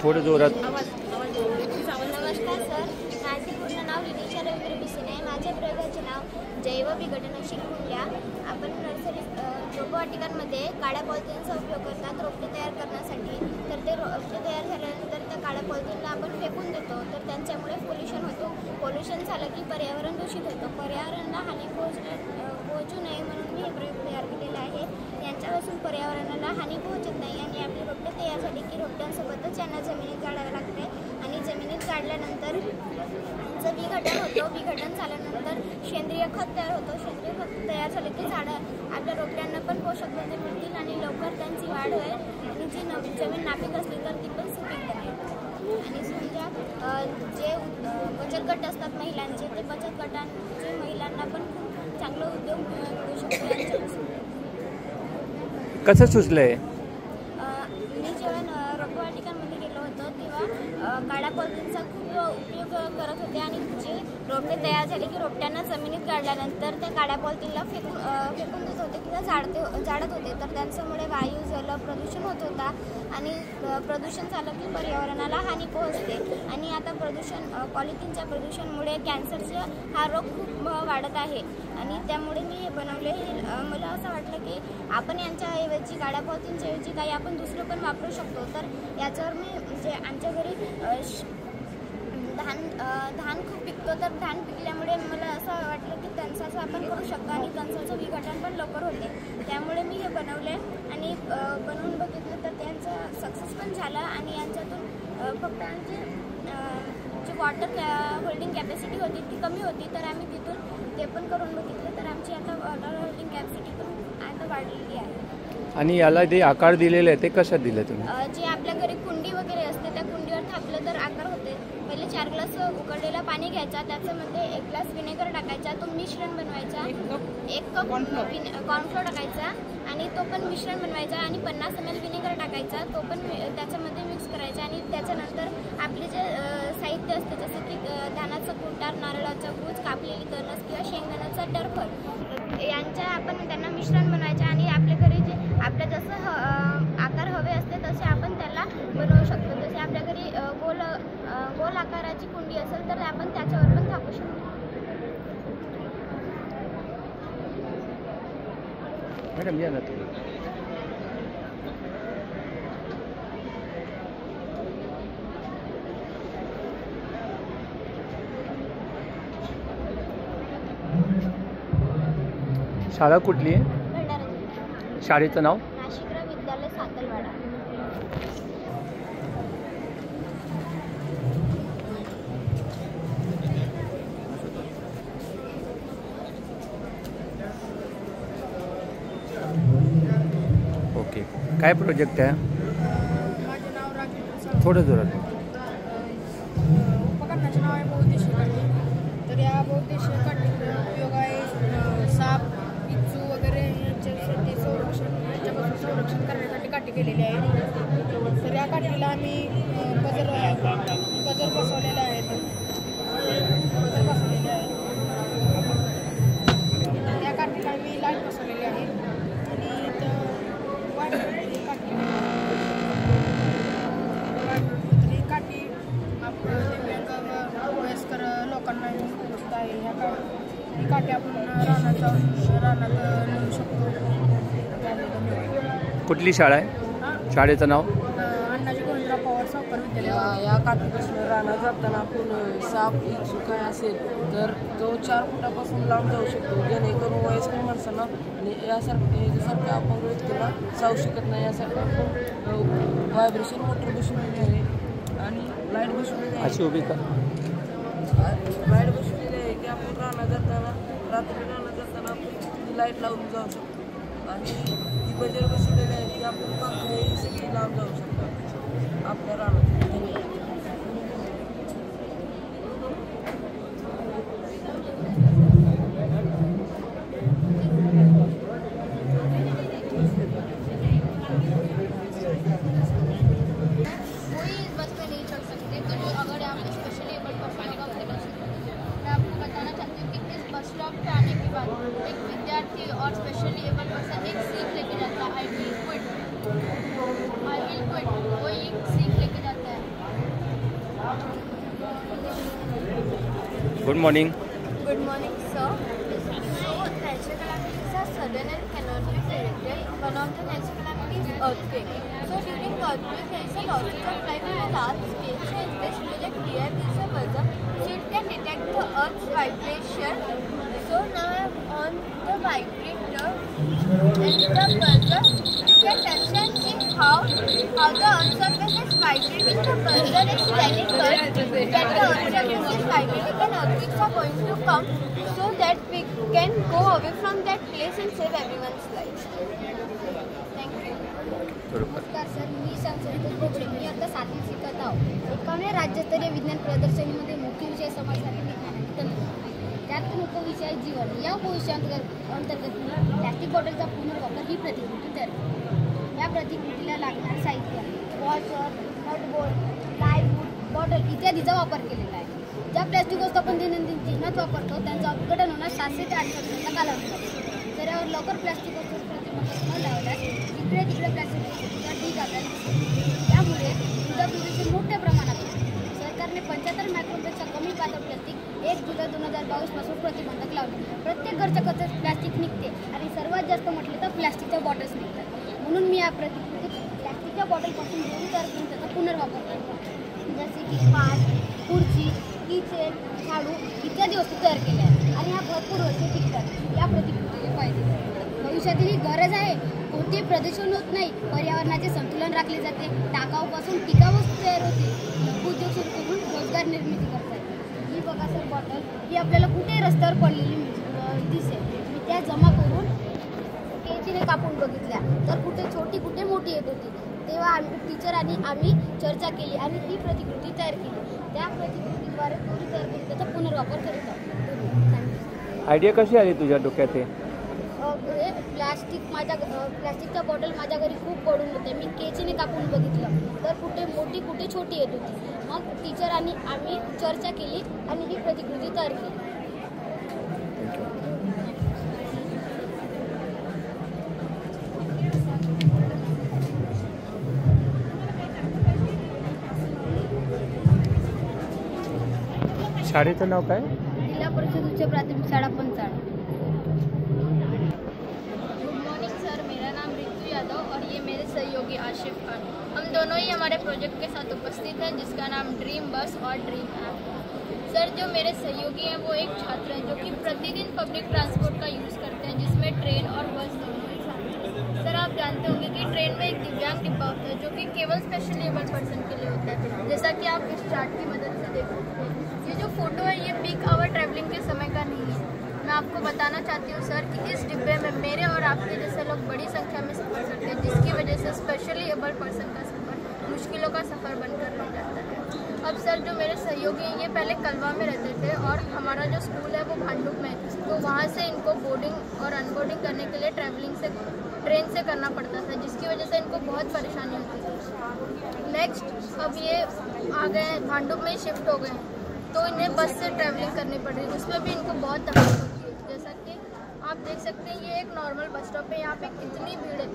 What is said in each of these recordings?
थोडं जोरात. नमस्कार सर, माझे पूर्ण नाव लिनिशा रवींद्र बिसेन आहे. माझ्या प्रयोगाचे नाव जैव विघटनशील कुंड्या. आपण नर्सरी रोपवाटिकांमध्ये काळ्या पॉलिथिनचा उपयोग करतात रोपटे तयार करण्यासाठी. तर ते रोपटे तयार झाल्यानंतर त्या काळ्या पॉलिथिनला आपण फेकून देतो, तर त्यांच्यामुळे पोल्युशन होतो. पोल्युशन झालं की पर्यावरण दूषित होतं. पर्यावरणाला हानी पोहोचू नये म्हणून मी हे प्रयोग तयार केलेला आहे. यांच्यापासून पर्यावरणाला हानी पोहोचत नाही आणि आपले रोपटे तयार झाले की रोपट्यांसोबतच यांना जमिनीत काढावे लागते आणि जमिनीत काढल्यानंतर यांचं विघटन होतं. विघटन झाल्यानंतर सेंद्रिय खत तयार होतं. सेंद्रिय खत तयार झालं की झाडं आपल्या रोपट्यांना पण पोषक तत्त्वे मिळतील आणि लवकर त्यांची वाढ होईल आणि जी जमीन नापीक असली तर ती पण सुपीक बनेल. आणि समजा जे बचत गट असतात महिलांचे, ते बचत गटांचे महिलांना पण खूप चांगलं उद्योग मिळू शकतो यांच्यापासून. कसं सुचलं आहे? मी जेव्हा रोपवाटिकांमध्ये गेलो होतो तेव्हा काळ्या पॉलिथिनचा खूप उपयोग करत होते आणि जे रोपटे तयार झाले की रोपट्यांना जमिनीत काढल्यानंतर त्या काळ्या पॉलिथिनला फेकून देत होते किंवा जाळत होते. तर त्यांच्यामुळे वायू जल प्रदूषण होत होता आणि प्रदूषण झालं की पर्यावरणाला हानी पोहोचते. आणि आता पॉलिथिनच्या प्रदूषणामुळे कॅन्सरचा हा रोग खूप वाढत आहे आणि त्यामुळे मी हे बनवले. मला असं वाटलं की आपण यांच्याऐवजी काळ्या पॉलिथिनच्या ऐवजी काही आपण दुसरं पण वापरू शकतो. तर याच्यावर मी म्हणजे आमच्या घरी धान खूप पिकतो, तर धान पिकल्यामुळे मला असं वाटलं की तणसाचं आपण करू शकतो आणि तणसाचं विघटन पण लवकर होते. त्यामुळे मी हे बनवले आणि बनवून बघितलं तर त्यांचं सक्सेस पण झालं आणि यांच्यातून फक्त आमची जी वॉटर होल्डिंग कॅपॅसिटी होती ती कमी होती, तर आम्ही तिथून ते पण करून बघितलं तर आमची आता वॉटर होल्डिंग कॅपॅसिटी पण आता वाढलेली आहे. आणि याला जे आकार दिलेले आहे ते कशात दिले तुम्ही? जे आपल्या घरी कुंडी वगैरे असते त्या कुंडीवर थापलं तर आकार होते. पहिले 4 ग्लास उकळलेला पाणी घ्यायचा, त्याच्यामध्ये 1 ग्लास विनेगर टाकायचा, तो मिश्रण बनवायचा. 1 कप कॉर्नफ्लोअर टाकायचा आणि तो पण मिश्रण बनवायचा आणि 50 ml विनेगर टाकायचा, तो पण त्याच्यामध्ये मिक्स करायचा. आणि त्याच्यानंतर आपले जे साहित्य असते जसं की धानाचं कुटार, नारळाचा गुज, कापलेली तणस किंवा शेंगदाण्याचा टरफल यांच्या आपण त्यांना मिश्रण बनवायचं आणि आपल्या घरी जे आपल्या जसं आकार हवे असते तसे आपण त्याला बनवू शकतो. जसे आपल्या घरी गोल आकाराची कुंडी असेल तर आपण त्याच्यावर पण थापू शकतो. मॅडम या ना तुम्ही. शाळा कुठली आहे? भंडारा. शाळेचं नाव? नाशिकराव विद्यालय सातलवाडा. ओके, काय प्रोजेक्ट आहे? माझे नाव राजेंद्र. थोडं जोरात. उपकरणाचे नाव आहे बहुउद्देशीय काठी. तर या बहुउद्देशीय काठीचा उपयोग आहे साप, पिच्चू वगैरे यांच्यापासून संरक्षण करण्यासाठी काठी केलेली आहे. तर या काठीला आम्ही बजर बसवलेले आहेत. या काठीला आम्ही लाईट बसवलेली आहे आणि काठी दिव्यांग वयस्कर लोकांना उपयुक्त आहे. ही काठी आपण रानात नेऊ शकतो. कुठली शाळा आहे? शाळेचं नाव? अण्णाजी गोविंदराव पवार सावकार विद्यालय. या काठीपासून रानात जाताना आपण साप इच्छू काय असेल तर तो 4 फुटापासून लांब जाऊ शकतो, जेणेकरून वयस्कर माणसांना आणि यासारख्या अपंग व्यक्तीला जाऊ शकत नाही. यासाठी आपण व्हायब्रेशन मोटर बसवलेली आहे आणि लाईट बसवलेली आहे. अशी उभी का? लाईट बसवलेली आहे की आपण रात्री रानात जाताना आपण लाईट लावून जाऊ शकतो आणि ती बजर बसवलेली आहे की आपण पाखरे सगळी लांब जाऊ शकतो आपल्या रानात. एक विद्यार्थी और स्पेशली एबल पर्सन एक सीख लेके जाता है, आई विल क्विट, वो एक सीख लेके जाता है। Good morning. Good morning, sir. So, natural calamities are sudden and cannot be predicted. One of the natural calamities is earthquake. So, during earthquake, there is a loss of life on a large scale. So, in this project, here is a buzzer. So, it can detect the Earth's vibration. So, now I am on the vibrator and the buzzer. You can touch and see how the Earth's surface is vibrating. The buzzer is telling us that the Earth's surface is vibrating and earthquakes are going to come, so that we can go away from that place and save everyone's life. Thank you. बरोबर. नमस्कार sir, मी संतोष बोबडे. मी आता 7वी शिकत आहोत. 51व्या राज्यस्तरीय विज्ञान प्रदर्शनीमध्ये मुख्य विषय समाजशास्त्र विज्ञान आणि तंत्रज्ञान. त्यात उपविषय जीवन या उपविषयांतर्गत मी प्लॅस्टिक बॉटलचा पुनर्वापर ही प्रतिकृती तयार केली. या प्रतिकृतीला लागणारे साहित्य वॉशर, नटबोल्ट, प्लायवूड, बॉटल इत्यादीचा वापर केलेला आहे. ज्या प्लॅस्टिक वस्तू आपण दैनंदिन जीवनात वापरतो त्यांचं अपघटन होण्यास 7 ते 8 वर्षांचा कालावधी लागतो. तर यावर लवकर प्लॅस्टिक वस्तू प्रतिबंधक न लावल्यास इकडे तिकडे प्लॅस्टिक वस्तूंचा ढीग आपल्याला दिसतो. त्यामुळे ऊर्जा प्रदूषण मोठ्या प्रमाणात होते. सरकारने 75 मायक्रॉनपेक्षा कमी पातळ प्लॅस्टिक 1 जुलै 2022 पासून प्रतिबंधक लावले. प्रत्येक घरच्या कचऱ्यात प्लॅस्टिक निघते आणि सर्वात जास्त म्हटले तर प्लॅस्टिकच्या बॉटल्स निघतात. म्हणून मी या प्रतिकृतीत प्लॅस्टिकच्या बॉटलपासून दोन तयार करून त्याचा पुनर्वापर करतो. जसे की पाट, खुर्ची, किचन, झाडू इत्यादी वस्तू तयार केल्या आहेत आणि ह्या भरपूर वर्षे टिकतात. या प्रतिकृतीचे फायदे भविष्यातील ही गरज आहे. कोणते प्रदूषण होत नाही, पर्यावरणाचे संतुलन राखले जाते, टाकाऊपासून टिकाऊ वस्तू तयार होते, लघुउद्योग सुरू करून रोजगार निर्मिती करतात. ही बघा सर बॉटल, ही आपल्याला कुठे रस्त्यावर पडलेली दिसेल. मी त्या जमा करून केचीने कापून बघितल्या, तर कुठे छोटी कुठे मोठी येत होती. तेव्हा आम्ही टीचर आणि आम्ही चर्चा केली आणि ही प्रतिकृती तयार केली. त्या प्रतिकृतीद्वारे दोरी तयार करून त्याचा पुनर्वापर करीत आहोत. आयडिया कशी आली तुझ्या डोक्यात हे? प्लॅस्टिकच्या बॉटल माझ्या घरी खूप पडून होते. मी केचीने कापून बघितलं, तर कुठे मोठी कुठे छोटी येत होती. मग टीचर आणि आम्ही चर्चा केली आणि ही प्रतिकृती तयार केली. शाळेचं नाव काय? जिल्हा परिषद उच्च प्राथमिक शाळा पंचाळ. गुड मॉर्निंग सर, मेरा नाम रितु यादव और ये मेरे सहयोगी आशिफ खान. हम दोनों ही हमारे प्रोजेक्ट के साथ उपस्थित हैं जिसका नाम ड्रीम बस और ड्रीम ऐप. सर, जो मेरे सहयोगी हैं वो एक छात्र हैं जो कि प्रतिदिन पब्लिक ट्रांसपोर्ट का यूज़ करते हैं, जिसमें ट्रेन और बस दोनों ही शामिल हैं. सर, आप जानते होंगे कि ट्रेन में एक दिव्यांग डिब्बा होता है जो कि केवल स्पेशली एबल पर्सन के लिए होता है, जैसा कि आप इस चार्ट की मदद से देख सकते हैं. ये जो फोटो है ये पीक आवर ट्रैवलिंग के समय का नहीं है. मैं आपको बताना चाहती हूँ सर कि इस डिब्बे में मेरे और आपके जैसे लोग बड़ी संख्या में सफ़र करते हैं, जिसकी वजह से स्पेशली एबल पर्सन का सफ़र मुश्किलों का सफ़र बनकर रह जाता है. अब सर, जो मेरे सहयोगी हैं ये पहले कलवा में रहते थे और हमारा जो स्कूल है वो भांडुप में है, तो वहाँ से इनको बोर्डिंग और अनबोर्डिंग करने के लिए ट्रेन से करना पड़ता था, जिसकी वजह से इनको बहुत परेशानी होती थी. नेक्स्ट, अब ये आ गए भांडुप में शिफ्ट हो गए तो इन्हें बस से ट्रैवलिंग करनी पड़ रही है, उसमें भी इनको बहुत तकलीफ होती है. जैसा कि आप देख सकते हैं ये एक नॉर्मल बस स्टॉप है. यहाँ पे कितनी भीड़ है.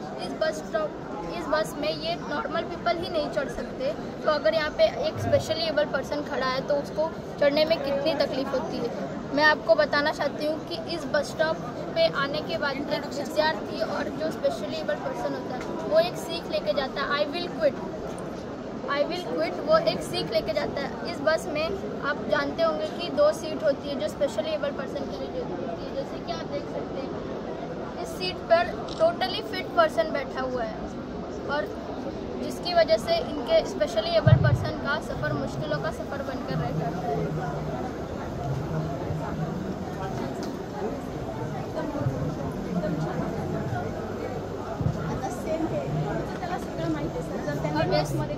इस बस में ये नॉर्मल पीपल ही नहीं चढ़ सकते, तो अगर यहाँ पे एक स्पेशली एबल पर्सन खड़ा है तो उसको चढ़ने में कितनी तकलीफ होती है. मैं आपको बताना चाहती हूँ कि इस बस स्टॉप पे आने के बाद एक विद्यार्थी और जो स्पेशली एबल पर्सन होता है वो एक सीख लेके जाता है, आई विल क्विट, वो एक सीख लेके जाता है. इस बस में आप जानते होंगे कि 2 सीट होती है जो स्पेशली एबल पर्सन के लिए होती है. जैसे कि आप देख सकते हैं इस सीट पर टोटली फिट पर्सन बैठा हुआ है, और जिसकी वजह से इनके स्पेशली एबल पर्सन का सफ़र मुश्किलों का सफ़र बनकर रह जाता है.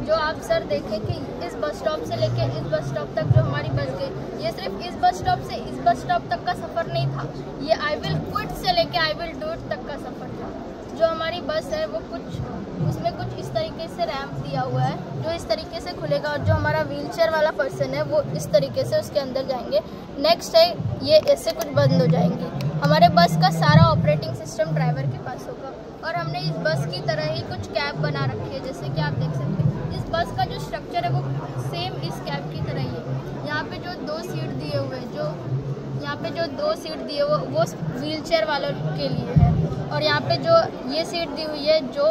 जो आप सर देखें कि इस बस स्टॉप से लेके इस बस स्टॉप तक जो हमारी बस गई, ये सिर्फ इस बस स्टॉप से इस बस स्टॉप तक का सफ़र नहीं था, ये आई विल क्विट से लेके आई विल डू इट तक का सफ़र था. जो हमारी बस है वो उसमें कुछ इस तरीके से रैंप दिया हुआ है जो इस तरीके से खुलेगा, और जो हमारा व्हीलचेयर वाला पर्सन है वो इस तरीके से उसके अंदर जाएंगे. नेक्स्ट है ये ऐसे कुछ बंद हो जाएंगी. हमारे बस का सारा ऑपरेटिंग सिस्टम ड्राइवर के पास होगा, और हमने इस बस की तरह ही कुछ कैब बना रखी है, जैसे कि आप देख सकते हैं. इस बस का जो स्ट्रक्चर है वो सेम इस कैब की तरह ही है. यहाँ यहाँ पे जो 2 सीट दिए हुए यहाँ पे जो 2 सीट दिए वो व्हीलचेयर वालों के लिए है, और यहाँ पे जो ये सीट दी हुई है जो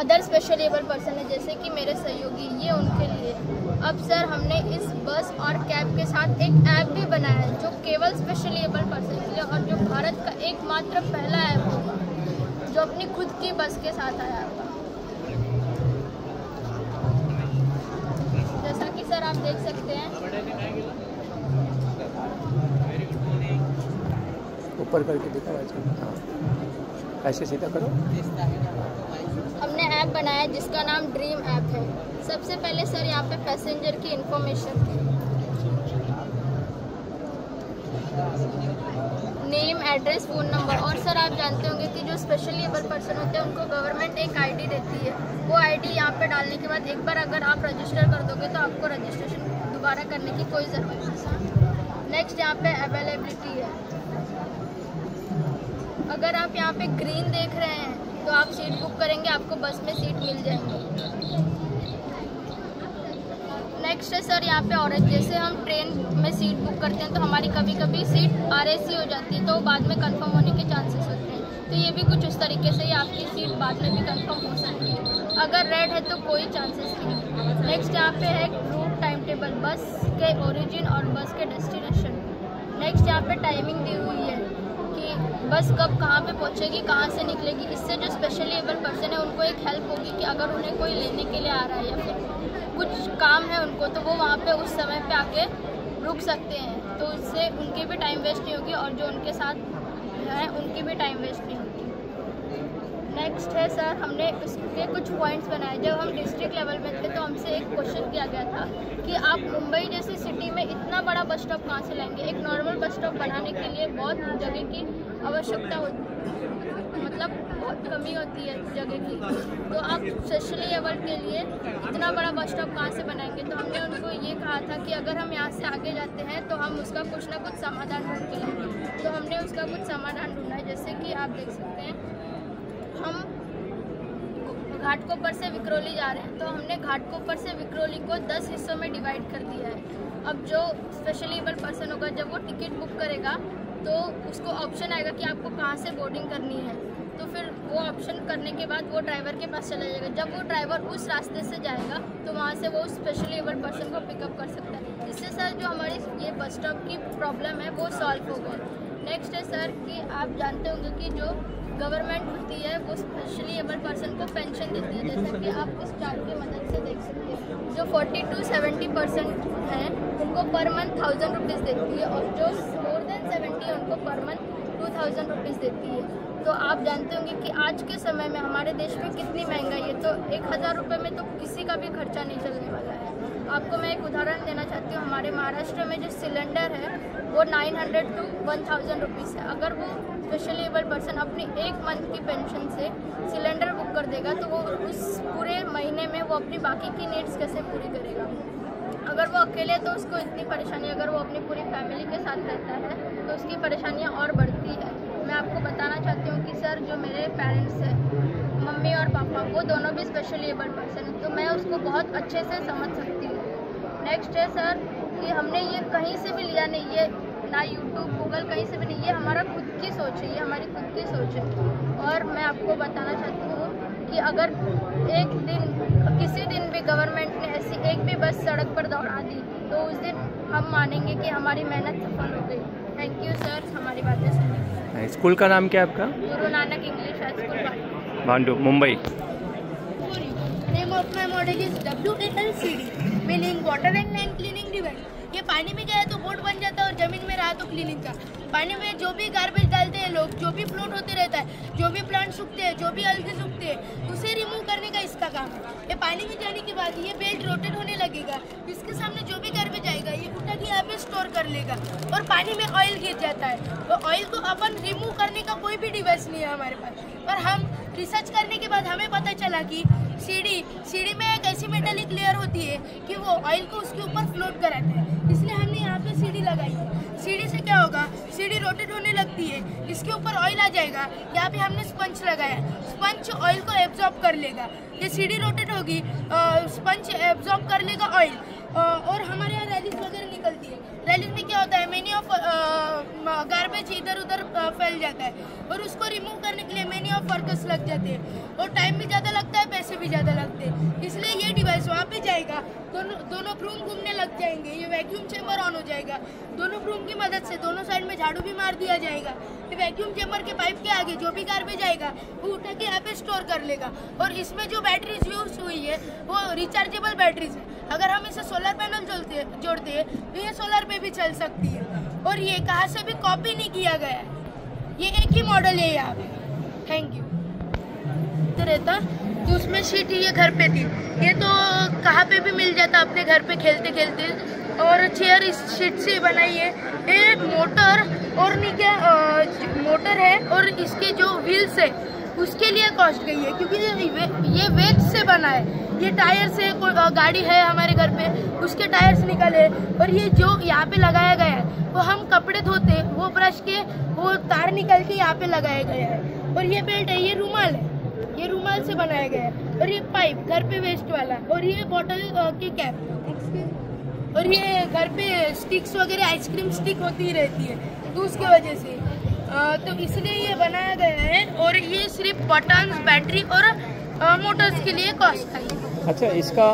अदर स्पेशल एबल पर्सन है जैसे कि मेरे सहयोगी, ये उनके लिए। अब सर हमने इस बस और कैब के साथ एक ऐप भी बनाया है जो केवल स्पेशल एबल पर्सन के लिए, और जो भारत का एकमात्र पहला ऐप होगा जो अपनी खुद की बस के साथ आया होगा। जैसा कि सर आप देख सकते हैं, ऊपर करके दिखा हाँ, ऐसे सीधा करो। हमने ऐप बनाया है जिसका नाम ड्रीम ऐप है। सबसे पहले सर यहाँ पे पैसेंजर की information, name, address, phone number, और सर आप जानते होंगे कि जो स्पेशली एबल पर्सन होते हैं उनको गवर्नमेंट एक आईडी देती है। वो आईडी यहाँ पे डालने के बाद एक बार अगर आप रजिस्टर कर दोगे तो आपको रजिस्ट्रेशन दोबारा करने की कोई ज़रूरत नहीं। नेक्स्ट यहाँ पे अवेलेबिलिटी है। अगर आप यहाँ पे ग्रीन देख रहे हैं तो आप सीट बुक करेंगे, आपको बस में सीट मिल जाएंगी। नेक्स्ट है सर यहाँ पे ऑरेंज, जैसे हम ट्रेन में सीट बुक करते हैं तो हमारी कभी कभी सीट RAC हो जाती है तो बाद में कंफर्म होने के चांसेस होते हैं, तो ये भी कुछ उस तरीके से ही आपकी सीट बाद में भी कंफर्म हो सकती है। अगर रेड है तो कोई चांसेस नहीं। नेक्स्ट यहाँ पे है रूट टाइम टेबल, बस के ओरिजिन और बस के डेस्टिनेशन। नेक्स्ट यहाँ पे टाइमिंग दी हुई है कि बस कब कहाँ पे पहुँचेगी, कहाँ से निकलेगी। इससे जो स्पेशली एबल पर्सन है उनको एक हेल्प होगी कि अगर उन्हें कोई लेने के लिए आ रहा है या फिर कुछ काम है उनको, तो वो वहाँ पे उस समय पे आके रुक सकते हैं, तो उससे उनकी भी टाइम वेस्ट नहीं होगी और जो उनके साथ हैं उनकी भी टाइम वेस्ट नहीं होगी। नेक्स्ट है सर, हमने उसके कुछ पॉइंट्स बनाए। जब हम डिस्ट्रिक्ट लेवल में थे तो हमसे एक क्वेश्चन किया गया था कि आप मुंबई जैसी सिटी में इतना बड़ा बस स्टॉप कहाँ से लाएंगे। एक नॉर्मल बस स्टॉप बनाने के लिए बहुत जगह की आवश्यकता होती, मतलब बहुत कमी होती है जगह की, तो आप स्पेशली एबल के लिए इतना बड़ा बस स्टॉप कहाँ से बनाएंगे। तो हमने उनको ये कहा था कि अगर हम यहाँ से आगे जाते हैं तो हम उसका कुछ ना कुछ समाधान ढूंढ के लाएंगे। तो हमने उसका कुछ समाधान ढूंढा है, जैसे कि आप देख सकते हैं हम घाटकोपर से विक्रोली जा रहे हैं, तो हमने घाटकोपर से विक्रोली को 10 हिस्सों में डिवाइड कर दिया है। अब जो स्पेशली एबल पर्सन होगा जब वो टिकट बुक करेगा तो उसको ऑप्शन आएगा कि आपको कहाँ से बोर्डिंग करनी है, तो फिर वो ऑप्शन करने के बाद वो ड्राइवर के पास चला जाएगा। जब वो ड्राइवर उस रास्ते से जाएगा तो वहाँ से वो स्पेशली एबल पर्सन को पिकअप कर सकता है। इससे सर जो हमारी ये बस स्टॉप की प्रॉब्लम है वो सॉल्व हो गई। नेक्स्ट है सर कि आप जानते होंगे कि जो गवर्नमेंट होती है वो स्पेशली एबल पर्सन को पेंशन देती है, जैसा कि आप इस चार्ट की मदद से देख सकते हैं। जो 40 to 70% हैं उनको पर मंथ 1000 रुपीज़ देती है, और जो मोर देन 70 उनको पर मंथ 2000 रुपीज़ देती है। तो आप जानते होंगे कि आज के समय में हमारे देश में कितनी महंगाई है, तो 1000 रुपये में तो किसी का भी खर्चा नहीं चलने वाला है। आपको मैं एक उदाहरण देना चाहती हूँ। हमारे महाराष्ट्र में जो सिलेंडर है वो 900 to 1000 रुपीज़ है। अगर वो स्पेशली एबल पर्सन अपनी 1 मंथ की पेंशन से सिलेंडर बुक कर देगा तो वो उस पूरे महीने में वो अपनी बाकी की नीड्स कैसे पूरी करेगा। अगर वो अकेले तो उसको इतनी परेशानी, अगर वो अपनी पूरी फैमिली के साथ रहता है तो उसकी परेशानियाँ और बढ़ती है। मैं आपको बताना चाहती हूँ कि सर जो मेरे पेरेंट्स हैं, मम्मी और पापा, वो दोनों भी स्पेशली एबल पर्सन हैं, तो मैं उसको बहुत अच्छे से समझ सकती हूँ। नेक्स्ट है सर कि हमने ये कहीं से भी लिया नहीं, ये ना यूट्यूब, गूगल, कहीं से भी नहीं, ये हमारा खुद की सोच है, ये हमारी खुद की सोच है। और मैं आपको बताना चाहती हूँ कि अगर एक दिन किसी दिन भी गवर्नमेंट ने ऐसी एक भी बस सड़क पर दौड़ा दी तो उस दिन हम मानेंगे कि हमारी मेहनत सफल हो गई। थैंक यू सर हमारी बातें सुनने। स्कूल का नाम क्या है आपका? गुरु नानक इंग्लिश हाई स्कूल, भांडू, Mumbai. Name of my model is WALCD, meaning water end land cleaning device. ये पानी में गया तो बोट बन जाता है और जमीन में रहा तो क्लीनिंग का। पानी में जो भी गार्बेज डालते हैं लोग, जो भी फ्लोट होते रहता है, जो भी प्लांट सूखते हैं, जो भी अलगे सूखते हैं, उसे रिमूव करने का इसका काम है। ये पानी में जाने के बाद ये बेल्ट रोटेट होने लगेगा, इसके सामने जो भी गार्बेज आएगा ये उठा के यहाँ पे स्टोर कर लेगा और पानी में ऑयल गिर जाता है। तो ऑयल को अपन रिमूव करने का कोई भी डिवाइस नहीं है हमारे पास। पर हम रिसर्च करने के बाद हमें पता चला कि सीढ़ी में एक ऐसी मेटालिक लेयर होती है कि वो ऑयल को उसके ऊपर फ्लोट कराते हैं, इसलिए हमने यहाँ पे सीढ़ी लगाई है। सीढ़ी से क्या होगा, सीढ़ी रोटेट होने लगती है, इसके ऊपर ऑयल आ जाएगा। यहाँ पे हमने स्पंज लगाया, स्पंज ऑयल को एब्जॉर्ब कर लेगा। ये सीढ़ी रोटेट होगी, स्पंज एब्जॉर्ब कर लेगा ऑयल, और हमारे यहाँ रैलीज वगैरह निकलती है। रैलीज में क्या होता है, मेनी ऑफ गार्बेज इधर उधर फैल जाता है और उसको रिमूव करने के लिए मेनी ऑफ वर्कर्स लग जाते हैं और टाइम भी ज़्यादा लगता है, पैसे भी ज़्यादा लगते हैं। इसलिए ये डिवाइस वहाँ पे जाएगा, दोनों ब्रूम घूमने लग जाएंगे, ये वैक्यूम चेम्बर ऑन हो जाएगा, दोनों ब्रूम की मदद से दोनों साइड में झाड़ू भी मार दिया जाएगा। फिर वैक्यूम चेम्बर के पाइप के आगे जो भी गार्बेज आएगा वो उठा के यहाँ पे स्टोर कर लेगा। और इसमें जो बैटरीज यूज हुई है वो रिचार्जेबल बैटरीज है। अगर हम इसे सोलर पैनल जोड़ते हैं तो ये सोलर पे भी चल सकती है और ये कहाँ से भी कॉपी नहीं किया गया है, ये एक ही मॉडल है यहाँ पे। Thank you. तो रहता तो उसमें शीट ये घर पे थी, ये तो कहाँ पे भी मिल जाता अपने घर पे खेलते खेलते। और चेयर इस शीट से बनाई है। ये मोटर और नहीं क्या मोटर है और इसके जो व्हील्स है उसके लिए कॉस्ट गई है क्योंकि ये वेस्ट से बना है। ये टायर से गाड़ी है हमारे घर पे, उसके टायर्स निकले और ये जो यहाँ पे लगाया गया है वो हम कपड़े धोते वो ब्रश के वो तार निकल के यहाँ पे लगाया गया है। और ये बेल्ट है, ये रुमाल है, ये रुमाल से बनाया गया है। और ये पाइप घर पे वेस्ट वाला और ये बॉटल की कैप और ये घर पे स्टिक्स वगैरह आइसक्रीम स्टिक होती ही रहती है तो उसके वजह से तो इसलिए ये बनाया गया है। और ये सिर्फ बटन्स, बैटरी और मोटर्स के लिए कॉस्ट था। अच्छा, इसका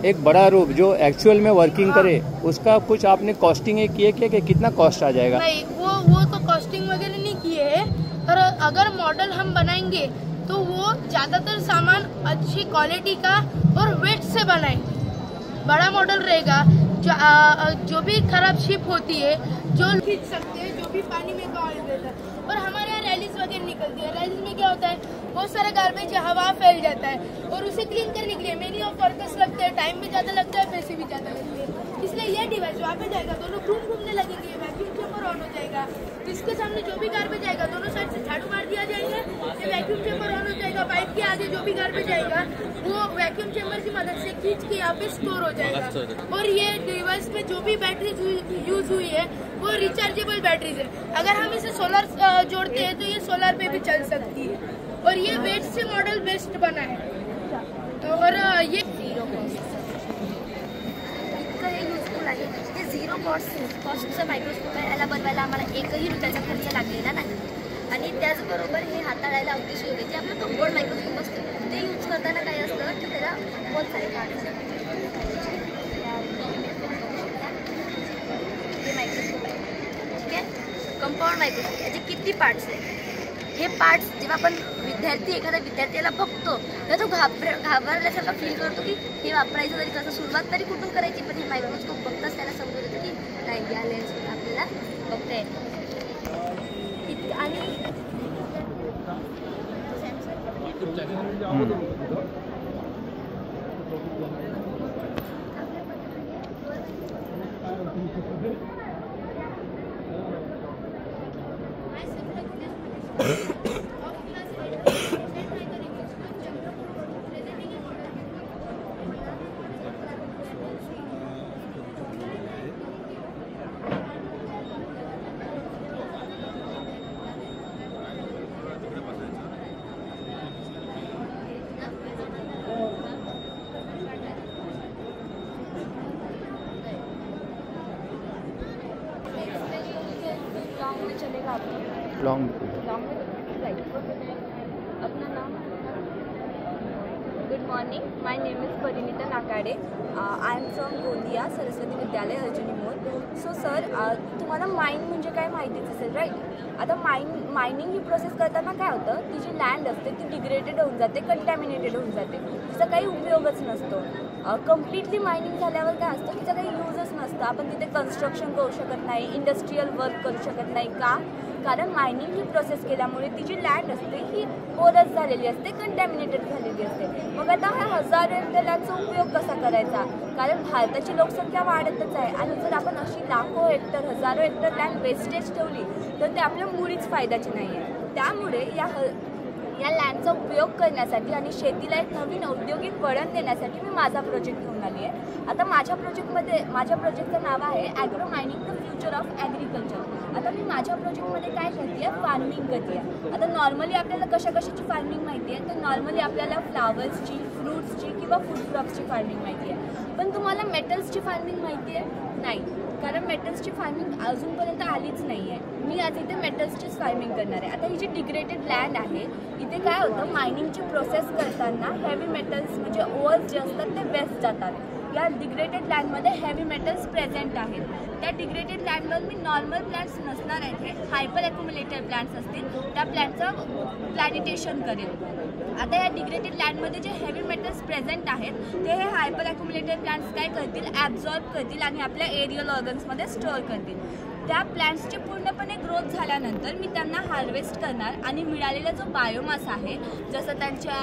एक बड़ा रूप जो एक्चुअल में वर्किंग करे उसका कुछ आपने कॉस्टिंग की है कि कितना कॉस्ट आ जाएगा? नहीं, वो तो कॉस्टिंग वगैरह नहीं किए है, पर अगर मॉडल हम बनाएंगे तो वो ज़्यादातर सामान अच्छी क्वालिटी का और वेट से बनाएंगे। बड़ा मॉडल रहेगा, जो भी खराब शिप होती है जो खींच सकते हैं, जो भी पानी में का ऑयल रहता है। और हमारे यहाँ रैलीज वगैरह निकलती है। रैलीज में क्या होता है, बहुत सारा गार्बेज हवा फैल जाता है और उसे क्लीन करने के लिए मेनी ऑफ वर्कर्स लगते हैं, टाइम भी ज़्यादा लगता है, पैसे भी ज़्यादा लगते हैं। इसलिए ये डिवाइस वहाँ पे जाएगा, दोनों घूमने लगेंगे, वैक्यूम चेम्बर ऑन हो जाएगा। इसके सामने जो भी गार्बेज आएगा दोनों साइड से झाड़ू मार दिया जाएगा, ये वैक्यूम चेम्बर ऑन हो जाएगा। पाइप के आगे जो भी गार्बेज आएगा वो वैक्यूम चेम्बर की मदद से खींच के यहाँ पे स्टोर हो जाएगा। और ये डिवाइस में जो भी बैटरीज यूज हुई है वो रिचार्जेबल बैटरीज है। अगर हम इसे सोलर जोड़ते हैं तो ये सोलर पे भी चल सकती है। और ये वेट से मॉडल बेस्ट बना है। और ये इतकं हे युजफुल आहे, हे झिरो कॉस्टचं मायक्रोस्कोप आहे। याला बनवायला आम्हाला एकही रुपयाचा खर्च लागलेला नाही आणि त्याचबरोबर हे हाताळायला अगदी सोपे. जे आपलं कंपाऊंड मायक्रोस्कोप असतं ते यूज करताना काय असतं की त्याला बहुत सारे पार्ट असतात. हे मायक्रोस्कोप आहे, ठीक आहे, कंपाऊंड मायक्रोस्कोप. याचे किती पार्ट्स आहेत? हे पार्ट्स जेव्हा आपण एखाद्या विद्यार्थ्याला बघतो तेव्हा तो घाबरल्यासारखा फील करतो की हे वापरायचं तरी कसं, सुरुवात तरी कुठून करायची. पण हे मायक्रोस्कोप बघताच त्याला समजून येतं की नाही, या लेन्सवर आपल्याला बघता येतं. आणि लॉन्ग अपना नाम. Good morning, my name is Parineeta Nakade. I am from Gondia Saraswati विद्यालय अर्जुनी मोर. सो सर, तुम्हाला माइन म्हणजे काय माहितीच असेल, राईट? आता मायनिंग ही प्रोसेस करताना काय होतं, ती जी लँड असते ती डिग्रेडेड होऊन जाते, कंटॅमिनेटेड होऊन जाते, तिचा काही उपयोगच नसतो. कम्प्लिटली मायनिंग झाल्यावर काय असतं, तिचा काही यूजच नसतं. आपण तिथे कन्स्ट्रक्शन करू शकत नाही, इंडस्ट्रीयल वर्क करू शकत नाही. का? कारण मायनिंग ही प्रोसेस केल्यामुळे ती जी लँड असते ही पोरस झालेली असते, कंटॅमिनेटेड झालेली असते. मग आता हा हजारो हेक्टर लँडचा उपयोग कसा करायचा? कारण भारताची लोकसंख्या वाढतच आहे आणि जर आपण अशी लाखो हेक्टर, हजारो हेक्टर लँड वेस्टेज ठेवली तर ते आपल्या मुळीच फायद्याची नाही आहे. त्यामुळे या लँडचा उपयोग करण्यासाठी आणि शेतीला एक नवीन औद्योगिक वळण देण्यासाठी मी माझा प्रोजेक्ट घेऊन आली आहे. आता माझ्या प्रोजेक्टचं नाव आहे agro mining the future of agriculture. आता मी माझ्या प्रोजेक्टमध्ये काय करते आहे, फार्मिंग करते आहे. आता नॉर्मली आपल्याला कशाची फार्मिंग माहिती आहे, तर नॉर्मली आपल्याला फ्लावर्सची, फ्रूट्सची किंवा फूड क्रॉप्सची फार्मिंग माहिती आहे, पण तुम्हाला मेटल्सची फार्मिंग माहिती आहे नाही, कारण मेटल्सची फार्मिंग अजूनपर्यंत आलीच नाही आहे. मी आज इथे मेटल्सचीच फार्मिंग करणार आहे. आता ही जी डिग्रेडेड लँड आहे, इथे काय होतं, मायनिंगची प्रोसेस करताना हेवी मेटल्स म्हणजे ओअर्स जे असतात ते वेस्ट जातात. या डिग्रेडेड लँडमध्ये हेवी मेटल्स प्रेझेंट आहेत. त्या डिग्रेडेड लँडवर मी नॉर्मल प्लांट्स नसणार आहेत, हे हायपर ॲक्युम्युलेटेड प्लांट्स असतील, त्या प्लांटचं प्लॅनिटेशन करेल. आता या डिग्रेडेड लँडमध्ये जे हेवी मेटल्स प्रेझेंट आहेत ते हे हायपर ॲक्युम्युलेटेड प्लांट्स काय करतील, ॲब्झॉर्ब करतील आणि आपल्या एरियल ऑर्गन्समध्ये स्टोअर करतील. त्या प्लांट्सची पूर्णपणे ग्रोथ झाल्यानंतर मी त्यांना हार्वेस्ट करणार आणि मिळालेला जो बायोमास आहे, जसं त्यांच्या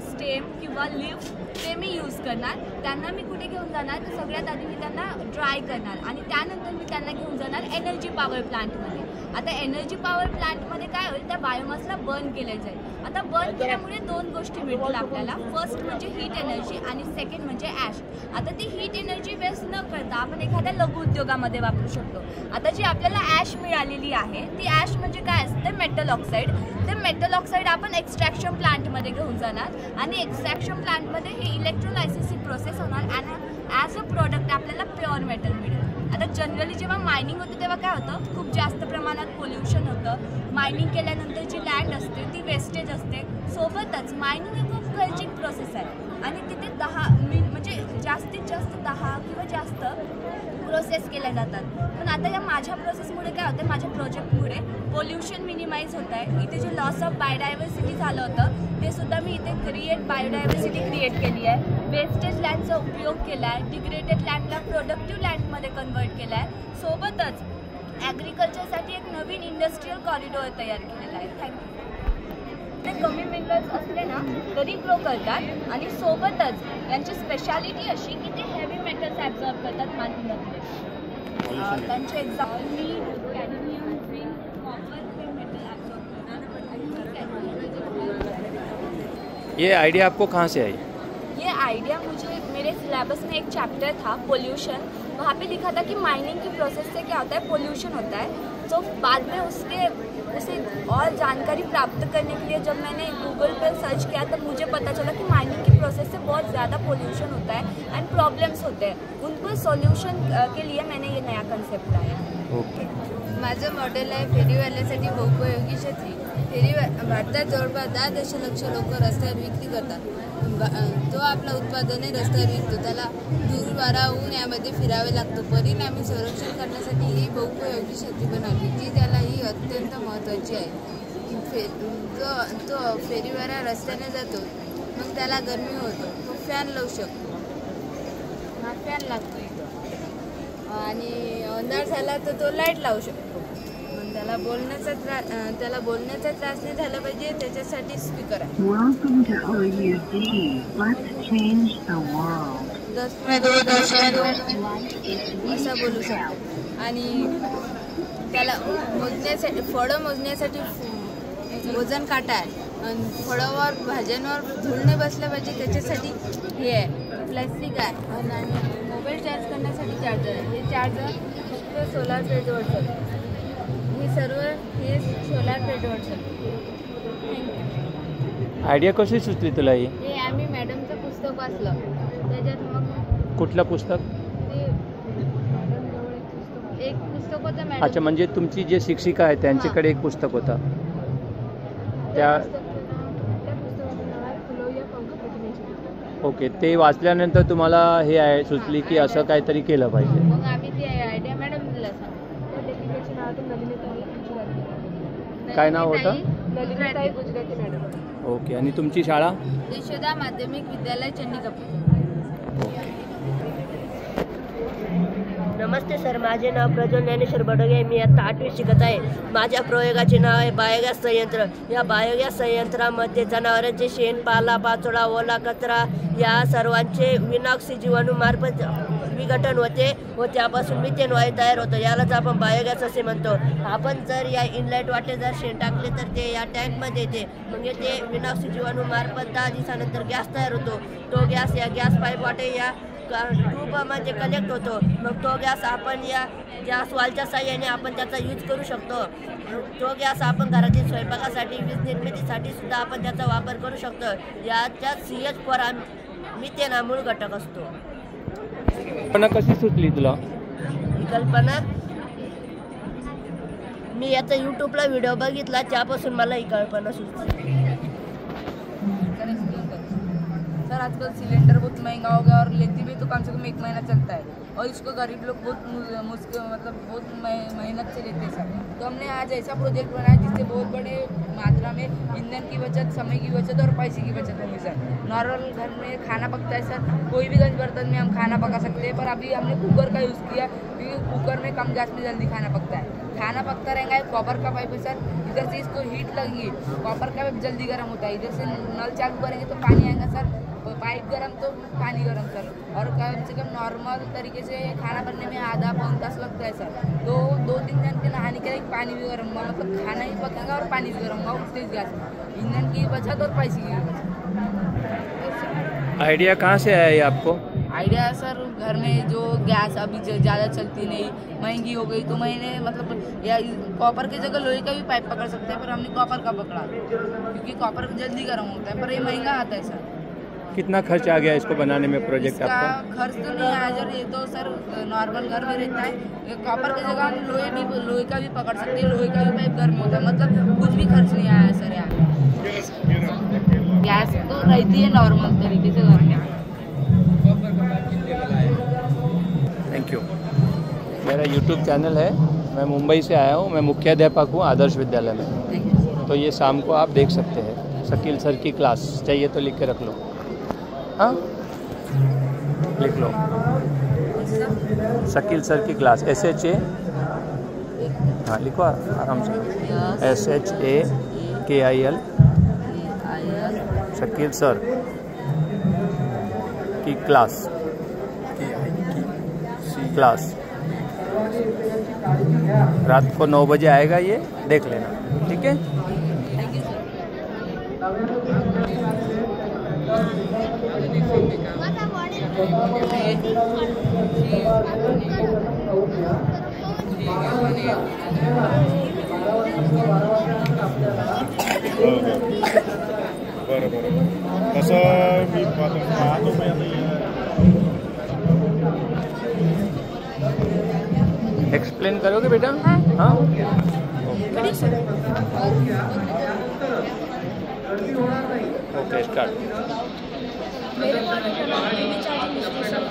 स्टेम किंवा लीव्स, ते मी यूज करणार. त्यांना मी कुठे घेऊन जाणार, तर सगळ्यात आधी मी त्यांना ड्राय करणार आणि त्यानंतर मी त्यांना घेऊन जाणार एनर्जी पॉवर प्लांटमध्ये. आता एनर्जी पॉवर प्लांटमध्ये काय होईल, त्या बायोमासला बर्न केलं जाईल. आता बर्न केल्यामुळे दोन गोष्टी मिळतील आपल्याला. फर्स्ट म्हणजे हीट एनर्जी आणि सेकंड म्हणजे ॲश. आता ती हीट एनर्जी वेस्ट न करता आपण एखाद्या लघु उद्योगामध्ये वापरू शकतो. आता जी आपल्याला ॲश मिळालेली आहे, ती ॲश म्हणजे काय असते, मेटल ऑक्साईड. ते मेटल ऑक्साईड आपण एक्स्ट्रॅक्शन प्लांटमध्ये घेऊन जाणार आणि एक्स्ट्रॅक्शन प्लांटमध्ये हे इलेक्ट्रोलायसिसची प्रोसेस होणार आणि ॲज अ प्रॉडक्ट आपल्याला प्युअर मेटल मिळेल. आता जनरली जेव्हा मायनिंग होतं तेव्हा काय होतं, खूप जास्त प्रमाणात पोल्युशन होतं. मायनिंग केल्यानंतर जी लँड असते ती वेस्टेज असते. सोबतच मायनिंग ही खूप खर्चिक प्रोसेस आहे आणि तिथे 10 म्हणजे जास्तीत जास्त 10 किंवा जास्त प्रोसेस केल्या जातात. पण आता या माझ्या प्रोसेसमुळे काय होतं, माझ्या प्रोजेक्टमुळे पोल्युशन मिनिमाइज होत आहे. इथे जे लॉस ऑफ बायोडायव्हर्सिटी झालं होतं ते सुद्धा मी इथे बायोडायव्हर्सिटी क्रिएट केली आहे. वेस्टेज लँडचा उपयोग केला आहे, डिग्रेडेड लँडला प्रोडक्टिव्ह लँडमध्ये कन्वर्ट केला आहे. सोबतच ॲग्रिकल्चरसाठी एक नवीन इंडस्ट्रियल कॉरिडॉर तयार केलेला आहे. थँक्यू. ते कमी मिनरल्स असले ना तरी ग्रो करतात आणि सोबतच यांची स्पेशालिटी अशी की ते हेवी मेटल्स ॲब्झॉर्ब करतात मातीमध्ये. त्यांचे एक्झाम्पल मी कॅडमियम, झिंक, कॉपर हे मेटल ॲब्झॉर्ब करतात. ये आइडिया आपको कहाँ से आई? ये आइडिया मुझे मेरे सिलेबस में एक चैप्टर था पोल्यूशन, वहाँ पे लिखा था कि माइनिंग की प्रोसेस से क्या होता है, पोल्यूशन होता है. तो बाद में उसे और जानकारी प्राप्त करने के लिए जब मैंने गूगल पर सर्च किया तब मुझे पता चला कि माइनिंग की प्रोसेस से बहुत ज़्यादा पोल्यूशन होता है एंड प्रॉब्लम्स होते हैं. उनको सोल्यूशन के लिए मैंने ये नया कंसेप्ट लाया. ओके. माझं मॉडेल आहे फेरीवाल्यासाठी बहुपयोगी शेती. भारतात जवळपास 10 दशलक्ष लोक रस्त्यावर विक्री करतात. तो आपलं उत्पादने रस्त्यावर विकतो, त्याला दूर वाराहून यामध्ये फिरावे लागतो. परिणामी संरक्षण करण्यासाठी ही बहुपयोगी शेती बनवली, जी त्याला ही अत्यंत महत्त्वाची आहे. तो फेरीवाला रस्त्याने जातो, मग त्याला गरमी होतो, तो फॅन लावू शकतो. हा फॅन लागतो इथं आणि अंधार झाला तर तो लाईट लावू शकतो. त्याला बोलण्याचा त्रास नाही झाला पाहिजे, त्याच्यासाठी स्पीकर आहे. Welcome to OUD. Let's change the world. 10 असा बोलू शकतो. आणि त्याला मोजण्यासाठी, फळं मोजण्यासाठी वजन काटा आहे आणि फळावर भाज्यांवर धूळ नाही बसलं पाहिजे त्याच्यासाठी हे आहे, प्लॅस्टिक आहे. आणि मोबाईल चार्ज करण्यासाठी चार्जर आहे. हे चार्जर फक्त सोलार प्लेटवर चालतं. सर्व हे सोलार प्लेटवर चालतं. आयडिया कशी सुचली तुला ही? हे आम्ही मॅडमचं पुस्तक वाचलं, त्याच्यात मग कुठलं पुस्तक? ते एक पुस्तक होतं मॅडम. अच्छा, म्हणजे तुमची जे शिक्षिका आहे त्यांच्याकडे एक पुस्तक होतं, त्या ओके. ते वाचल्यानंतर तुम्हाला हे आहे सुचली की असं काहीतरी केलं पाहिजे. मग आम्ही ते आयडिया मॅडम दिला सांग. काय नाव होतं? नलिनीताई गुजराती मॅडम. ओके. आणि तुमची शाळा? यशोदा माध्यमिक विद्यालय चंडीगपूर. नमस्ते सर, माझे नाव प्रज्वल ज्ञानेश्वर बडोगे. मी आता 8वी शिकत आहे. माझ्या प्रयोगाचे नाव आहे बायोगॅस संयंत्र. या बायोगॅस संयंत्रामध्ये जनावरांचे शेण, पाला पाचोळा, ओला कचरा या सर्वांचे विनाक्षी जीवाणूमार्फत विघटन होते व त्यापासून मिथेन वायू तयार होतो. यालाच आपण बायोगॅस असे म्हणतो. आपण जर या इनलाईट वाटे जर शेण टाकले तर ते या टँकमध्ये येते. म्हणजे ते विनाक्षी जीवाणूमार्फत 10 दिवसानंतर गॅस तयार होतो. तो गॅस या गॅस पाईप वाटे या ट्यूबमध्ये कलेक्ट होतो. मग तो गॅस आपण या गॅस वालच्या साह्याने आपण त्याचा यूज करू शकतो. तो गॅस आपण घरातील स्वयंपाकासाठी, वीज निर्मितीसाठी सुद्धा आपण त्याचा वापर करू शकतो. याच्यात CH4 मिथेन मूळ घटक असतो. कल्पना कशी सुचली तुला? ही कल्पना मी आता यूट्यूबला व्हिडिओ बघितला, त्यापासून मला ही कल्पना सुचली. सर आजकल सिलेंडर बहुत महंगा हो गया और लेती भी तो कम से कम 1 महीना चलता है और इसको गरीब लोग बहुत मुश्किल मतलब बहुत मेहनत से लेते हैं सर. तो हमने आज ऐसा प्रोजेक्ट बनाया जिससे बहुत बड़े मात्रा में ईंधन की बचत, समय की बचत और पैसे की बचत होगी सर. नॉर्मल घर में खाना पकता है सर, कोई भी गंज बर्तन में हम खाना पका सकते हैं, पर अभी हमने कुकर का यूज़ किया क्योंकि कुकर में कम गैस में जल्दी खाना पकता है. खाना पकता रहेगा. एक कॉपर का पाइप है सर, इधर से इसको हीट लगेगी, कॉपर का पाइप जल्दी गर्म होता है. इधर से नल चालू करेंगे तो पानी आएगा सर, पाइप गर्म तो पानी गर्म सर. और कम से कम नॉर्मल तरीके से खाना बनने में आधा पौन तास लगता है सर. तो 2-3 जन के नहाने के लिए पानी भी गर्म होगा, मतलब खाना भी पकेगा और पानी भी गर्म होगा उस गैस में. ईंधन की बचत और पैसे की भी बचत. आइडिया कहाँ से आया ये आपको? आइडिया है सर, घर में जो गैस अभी ज़्यादा चलती नहीं, महंगी हो गई, तो मैंने मतलब या कॉपर की जगह लोहे का भी पाइप पकड़ सकते हैं, पर हमने कॉपर का पकड़ा क्योंकि कॉपर जल्दी गर्म होता है, पर ये महंगा आता है सर. कितना खर्च आ गया इसको बनाने में प्रोजेक्ट आपका? खर्च तो नहीं आया सर, ये तो सर नॉर्मल घर में रहता है. कॉपर की जगह हम लोहे का भी पकड़ सकते हैं, लोहे का भी पाइप गर्म होता है, मतलब कुछ भी खर्च नहीं आया सर. यहाँ गैस तो रहती है नॉर्मल तरीके से घर में. Thank you. मेरा यूट्यूब चैनल है, मैं मुंबई से आया हूँ, मैं मुख्याध्यापक हूँ आदर्श विद्यालय में. तो ये शाम को आप देख सकते हैं. शकील सर की क्लास चाहिए तो लिख के रख लो. हाँ लिख लो, शकील सर की क्लास SHA, हाँ लिखो आराम से, SHAKIL, शकील सर की क्लास. रात को 9 बजे आएगा, ये देख लेना. ठीक है. बरं. कसं मी पाहतो मी आता. एक्सप्लेन करोगे बेटा? हाँ ओके स्टार्ट. मेरे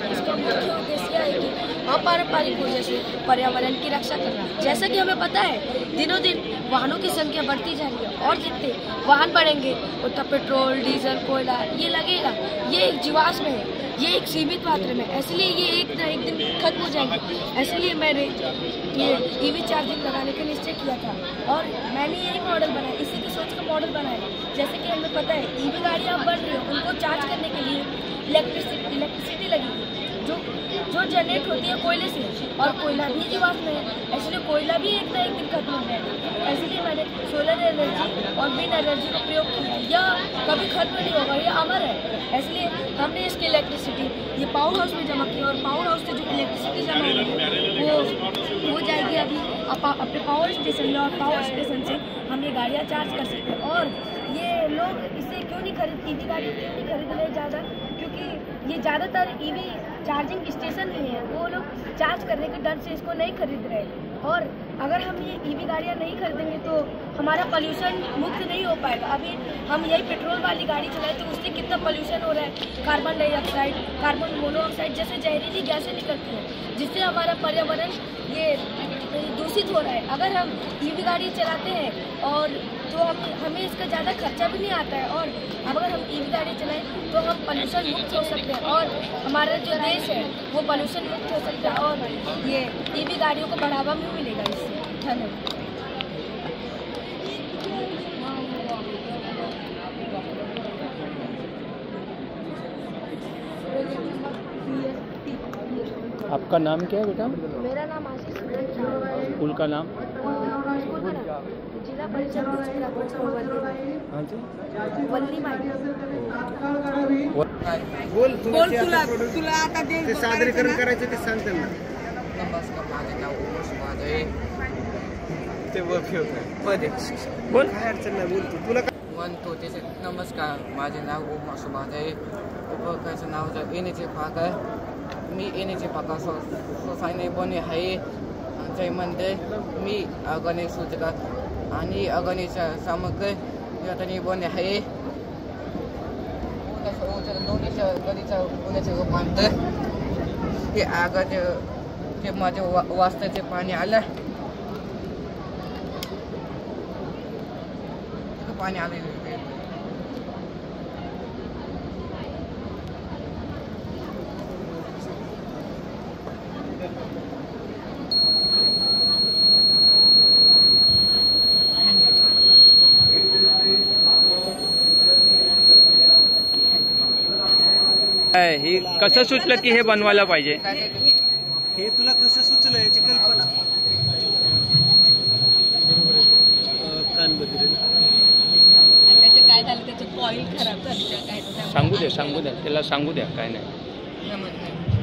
इसका मुख्य उद्देश्य है कि अपारंपरिक ऊर्जा से पर्यावरण की रक्षा करना. जैसा कि हमें पता है दिनों दिन वाहनों की संख्या बढ़ती जा रही है और जितने वाहन बढ़ेंगे उतना पेट्रोल, डीजल, कोयला ये लगेगा. ये एक जीवाश्म है, ये एक सीमित मात्रा में, इसलिए ये एक न एक दिन खत्म हो जाएंगे. इसलिए मैंने ये EV चार्जिंग लगाने का निश्चय किया था और मैंने यही मॉडल बनाया, इसी की सोच का मॉडल बनाया. जैसे कि हमें पता है EV गाड़ियाँ बढ़ रही है, उनको चार्ज करने के लिए इलेक्ट्रिसिटी लगेगी जो जनरेट होती है कोयले से, और कोयला भी जीवाश्म है, इसलिए कोयला भी एक न एक दिन खत्म हो जाएगा. इसलिए मैंने सोलर एनर्जी और विंड एनर्जी का प्रयोग किया. यह कभी खत्म नहीं होगा, यह अमर है. इसलिए हमने इसकी इलेक्ट्रिसिटी ये पावर हाउस में जमा की और पावर हाउस से जो इलेक्ट्रिसिटी जमा होगी वो हो जाएगी अभी अपने पावर स्टेशन में, और पावर स्टेशन से हम ये गाड़ियाँ चार्ज कर सकते हैं. और ये लोग इसे क्यों नहीं EV गाड़ी क्यों नहीं खरीद रहे ज़्यादा, क्योंकि ये ज़्यादातर EV चार्जिंग स्टेशन नहीं है, वो लोग चार्ज करने के डर से इसको नहीं खरीद रहे. और अगर हम ये EV गाड़ियाँ नहीं खरीदेंगे तो हमारा पोल्यूशन मुक्त नहीं हो पाएगा. अभी हम यही पेट्रोल वाली गाड़ी चलाए तो उससे कितना पोल्यूशन हो रहा है. कार्बन डाइऑक्साइड, कार्बन मोनोऑक्साइड जैसे जहरीली गैसें निकलती हैं, जिससे हमारा पर्यावरण ये दूषित हो रहा है. अगर हम EV गाड़ी चलाते हैं और तो हमें इसका ज़्यादा खर्चा भी नहीं आता है, और अगर हम EV गाड़ी चलाएं तो हम पोल्यूशन मुक्त हो सकते हैं और हमारा जो देश है वो पोल्यूशन मुक्त हो सकता है, और ये EV गाड़ियों को बढ़ावा भी मिलेगा इससे. धन्यवाद. आपका नाम क्या है बेटा? मेरा नाम आशीष. स्कूल का नाम? जिला परिषद हाँ जी वल्ली बोल तुला आता ते सादरीकरण करायचं ते सांग त्यांना. नमस्कार, माझे नाव उमेश माझे ते बोल काय अडचण नाही, बोल तुला म्हणतो त्याचे. नमस्कार, माझे नाव उमेश माझे उपयोगाचं नाव जर एनएचे पाक आहे. मी एनएचे पाका सोसायने बने आहे ज्यामध्ये मी गणेश सूचकात आणि गणेशच्या सामग्री यातनी बने आहे. दोन्हीच्या गणेशच्या गुन्ह्याचे रूपांतर ते आगाचे जे माझ्या वास्त्याचे पाणी आलं पाणी आलेलं हे कसं सुचलं की हे बनवायला पाहिजे? हे तुला कसं सुचलं याची कल्पना? कान बदलेल त्याचे काय झालं, त्याचं कॉईल खराब झाली काय सांगू द्या त्याला सांगू द्या काय नाही.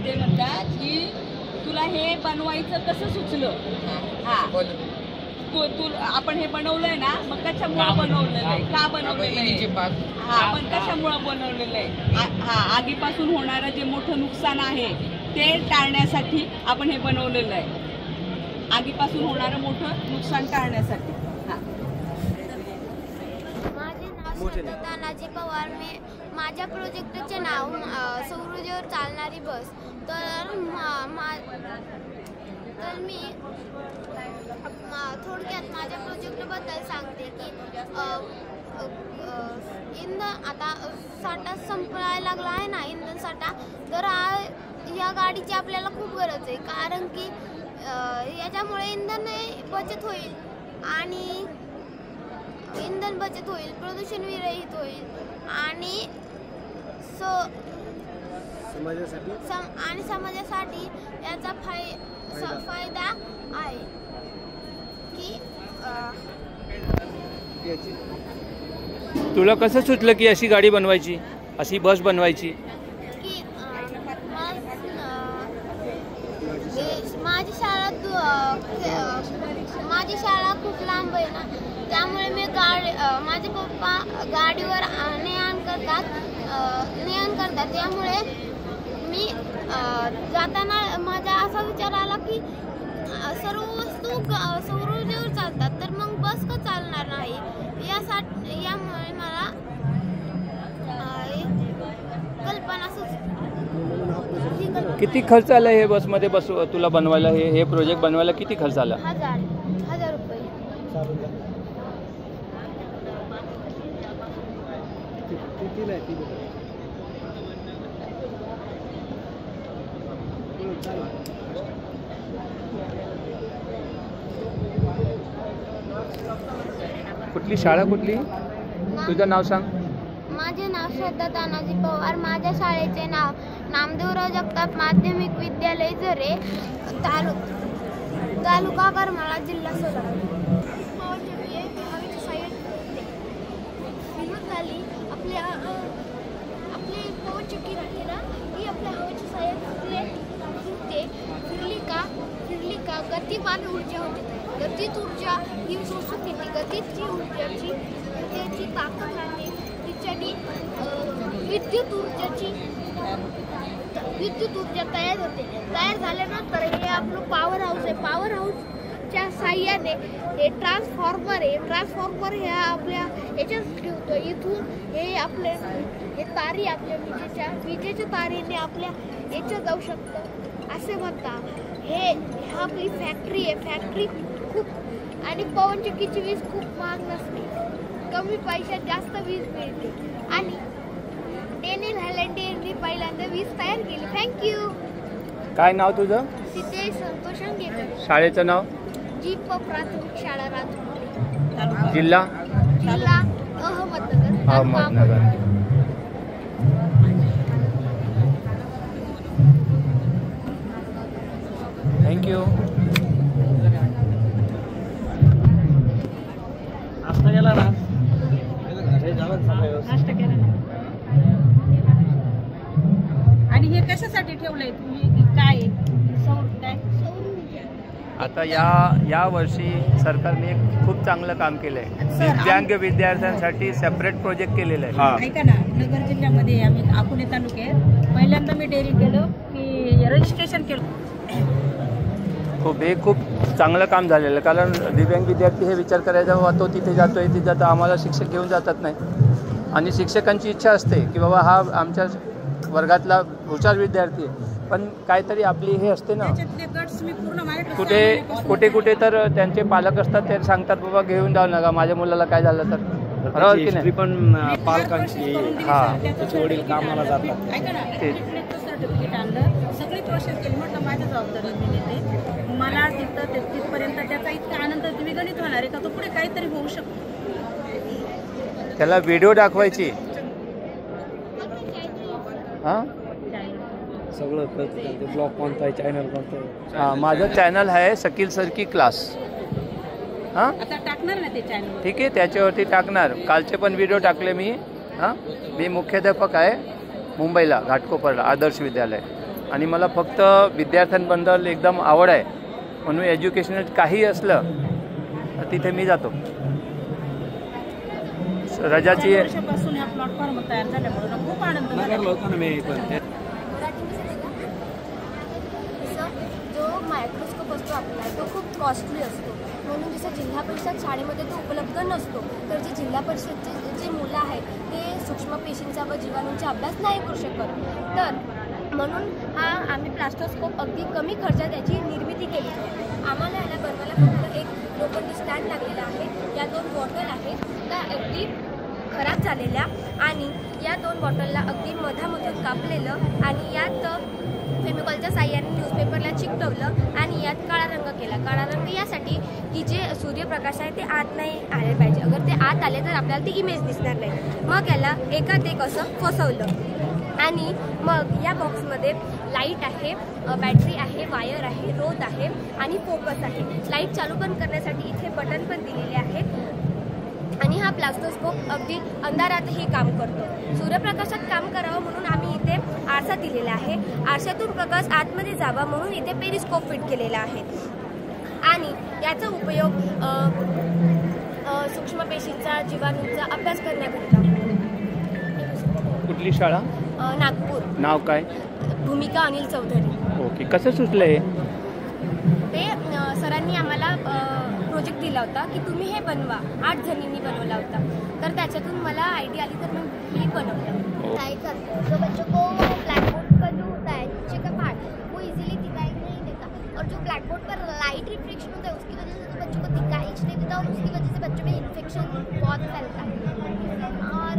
ते म्हणतात की तुला हे बनवायचं कसं सुचलं? आपण हे बनवलंय ना, मग कशामुळे बनवलेलं आहे, का बनवलेलं आहे, आपण कशामुळे बनवलेलं आहे, आगीपासून होणारं जे मोठं नुकसान आहे ते टाळण्यासाठी आपण हे बनवलेलं आहे. आगीपासून होणारं मोठं नुकसान टाळण्यासाठी. माझे नाव श्रद्धा तानाजी पवार. माझ्या प्रोजेक्टचे नाव सौर ऊर्जेवर चालणारी बस. तर मी थोडक्यात माझ्या प्रोजेक्टबद्दल सांगते की इंधन आता साठा संपवायला लागला आहे ना, इंधन साठा. तर या गाडीची आपल्याला खूप गरज आहे, कारण की याच्यामुळे इंधन बचत होईल आणि प्रदूषण विरहित होईल आणि समाजासाठी याचा फायदा आहे की तुला कसं सुचलं की अशी गाडी बनवायची, अशी बस बनवायची? की माझी शाळा खूप लांब आहे ना, त्यामुळे मी माझे पप्पा गाडीवर ने-आण करतात. त्यामुळे मी जाताना माझा असा विचार आला की सर्व वस्तू सौर ऊर्जेवर चालतात, तर मग बस का चालणार नाही. यामुळे मला कल्पना सुचली. किती खर्च आला हे बसमध्ये तुला बनवायला? हे प्रोजेक्ट बनवायला किती खर्च आला? 1000 रुपये. कुठली शाळा कुठली? तुझं नाव सांग. माझे नाव श्रद्धा तानाजी पवार. माझ्या शाळेचे नाव नामदेवराव जगताप माध्यमिक विद्यालय झरे, तालुका करमाळा, जिल्हा सोलापूर. आपली पवनचक्की राहते ना, ही आपल्या हवेच्या साह्याने फिरली का गतिमान ऊर्जा होते. गतीत ऊर्जा ही शोषून घेते. गतीची ऊर्जाची त्याची ताकद राहते. तिच्याने विद्युत ऊर्जा तयार होते. तयार झाल्यानंतर हे आपलं पॉवर हाऊस आहे. पॉवर हाऊसच्या साह्याने हे ट्रान्सफॉर्मर आहे. ट्रान्सफॉर्मर हे आपल्या याच्यात ठेवतो. इथून हे तारी आपल्या विजेच्या तारीने आपल्या याच्यात जाऊ शकतं असे म्हणतात. हे आपली फॅक्टरी आहे. फॅक्टरी खूप आणि पवनचक्कीची वीज खूप महाग नसते. कमी पैशात जास्त वीज मिळते आणि डेनिल हॅलंडेने पहिल्यांदा वीज तयार केली. थँक्यू. काय नाव तुझं? सिद्धेश संतोष अंगेकर. शाळेचं नाव? जीप प्राथमिक शाळा राजमुंद्री. जिल्हा? अहमदनगर. थँक्यू. आणि हे कशासाठी ठेवलंय तुम्ही? काय आता या वर्षी सरकारने खूप चांगलं काम केलं आहे. दिव्यांग विद्यार्थ्यांसाठी सेपरेट प्रोजेक्ट केलेला आहे. ऐका ना, नगर जिल्ह्यामध्ये आम्ही अकोले तालुक्यात पहिल्यांदा मी डेअरी केलं की रजिस्ट्रेशन केलं. खूप चांगलं काम झालेलं, कारण दिव्यांग विद्यार्थी हे विचार करायचा बाबा तो तिथे जातो आम्हाला शिक्षक घेऊन जातात नाही. आणि शिक्षकांची इच्छा असते की बाबा हा आमच्या वर्गातला हुशार विद्यार्थी आहे, पण काहीतरी आपली हे असते ना, कुठे तर त्यांचे पालक असतात, ते सांगतात बाबा घेऊन जाऊ नका, माझ्या मुलाला काय झालं तर. बरोबर की नाही? पण पालकांची त्याचे वडील कामाला जातात. सर्टिफिकेट आणलं, सगळी प्रोसेस केली. म्हटलं माझ्या जबाबदारी मी देते, मला तिथपर्यंत त्याचा इतका आनंद तुम्ही गणित होणार आहे का तो पुढे काहीतरी होऊ शकतो. त्याला व्हिडिओ दाखवायची. हां, सगळं कळतं. ब्लॉग कोणता आहे, चॅनल कोणतं आहे? हां, माझं चॅनल आहे शकील सर की क्लास. हां, आता टाकणार ना ते चॅनल. ठीक आहे, त्याच्यावरती टाकणार. कालचे पण व्हिडिओ टाकले मी. हां, मी मुख्याध्यापक आहे मुंबईला, घाटकोपरला आदर्श विद्यालय. आणि मला फक्त विद्यार्थ्यांबद्दल एकदम आवड आहे, म्हणून एज्युकेशनल काही असलं तर तिथे मी जातो. रजाची वर्षापासून या प्लॅटफॉर्म तयार झाल्यामुळे खूप आनंद झाला. जो मायक्रोस्कोप असतो आपला तो खूप कॉस्टली असतो, म्हणून जसं जिल्हा परिषद शाळेमध्ये तो उपलब्ध नसतो, तर जे जिल्हा परिषदचे जे मुलं आहेत ते सूक्ष्म पेशींचा व जीवाणूंचा अभ्यास नाही करू शकत. तर म्हणून आम्ही प्लास्टोस्कोप अगदी कमी खर्चात त्याची निर्मिती केली. आम्हाला याला बनवायला फक्त एक लोखंडी स्टँड लागलेला आहे. या 2 बॉटल आहेत त्या अगदी खराब झालेल्या, आणि या 2 बॉटलला अगदी मधामधून कापलेलं आणि यात फेमिकॉलच्या साह्याने न्यूजपेपरला चिकटवलं आणि यात काळा रंग केला. काळा रंग यासाठी की जे सूर्यप्रकाश आहे ते आत नाही आले पाहिजे. अगर ते आत आले तर आपल्याला ती इमेज दिसणार नाही. मग याला एकात एक असं फसवलं आणि मग या बॉक्समध्ये लाईट आहे, बॅटरी आहे, वायर आहे, रोध आहे आणि फोकस आहे. लाईट चालू बंद करण्यासाठी इथे बटन पण दिलेले आहेत. आणि हा प्लास्टोस्कोप अगदी अंधारातही काम करतो. सूर्यप्रकाशात काम करावं म्हणून आम्ही इथे आरसा दिलेला आहे. आरशातून प्रकाश आतमध्ये जावा म्हणून इथे पेरिस्कोप फिट केलेला आहे. आणि याचा उपयोग सूक्ष्म पेशींचा जीवाणूंचा अभ्यास करण्याकरिता. कुठली शाळा? नागपूर. नाव काय? भूमिका अनिल चौधरी. ओके. कसं सुचलंय ते? सरांनी आम्हाला प्रोजेक्ट दिला होता की तुम्ही हे बनवा. 8 जणींनी बनवला होता, तर त्याच्यातून मला आयडिया आली तर मी हे बनवलं. ट्राई करते हैं तो बच्चों को ब्लैक बोर्ड का जो होता है नीचे का पार्ट वो इजीली दिखाई नहीं देता, और जो ब्लैक बोर्ड पर लाइट रिफ्लेक्शन होता है उसकी वजह से तो बच्चों को दिखाई नहीं देता, और उसकी वजह से बच्चों में इन्फेक्शन बहुत फैलता है. और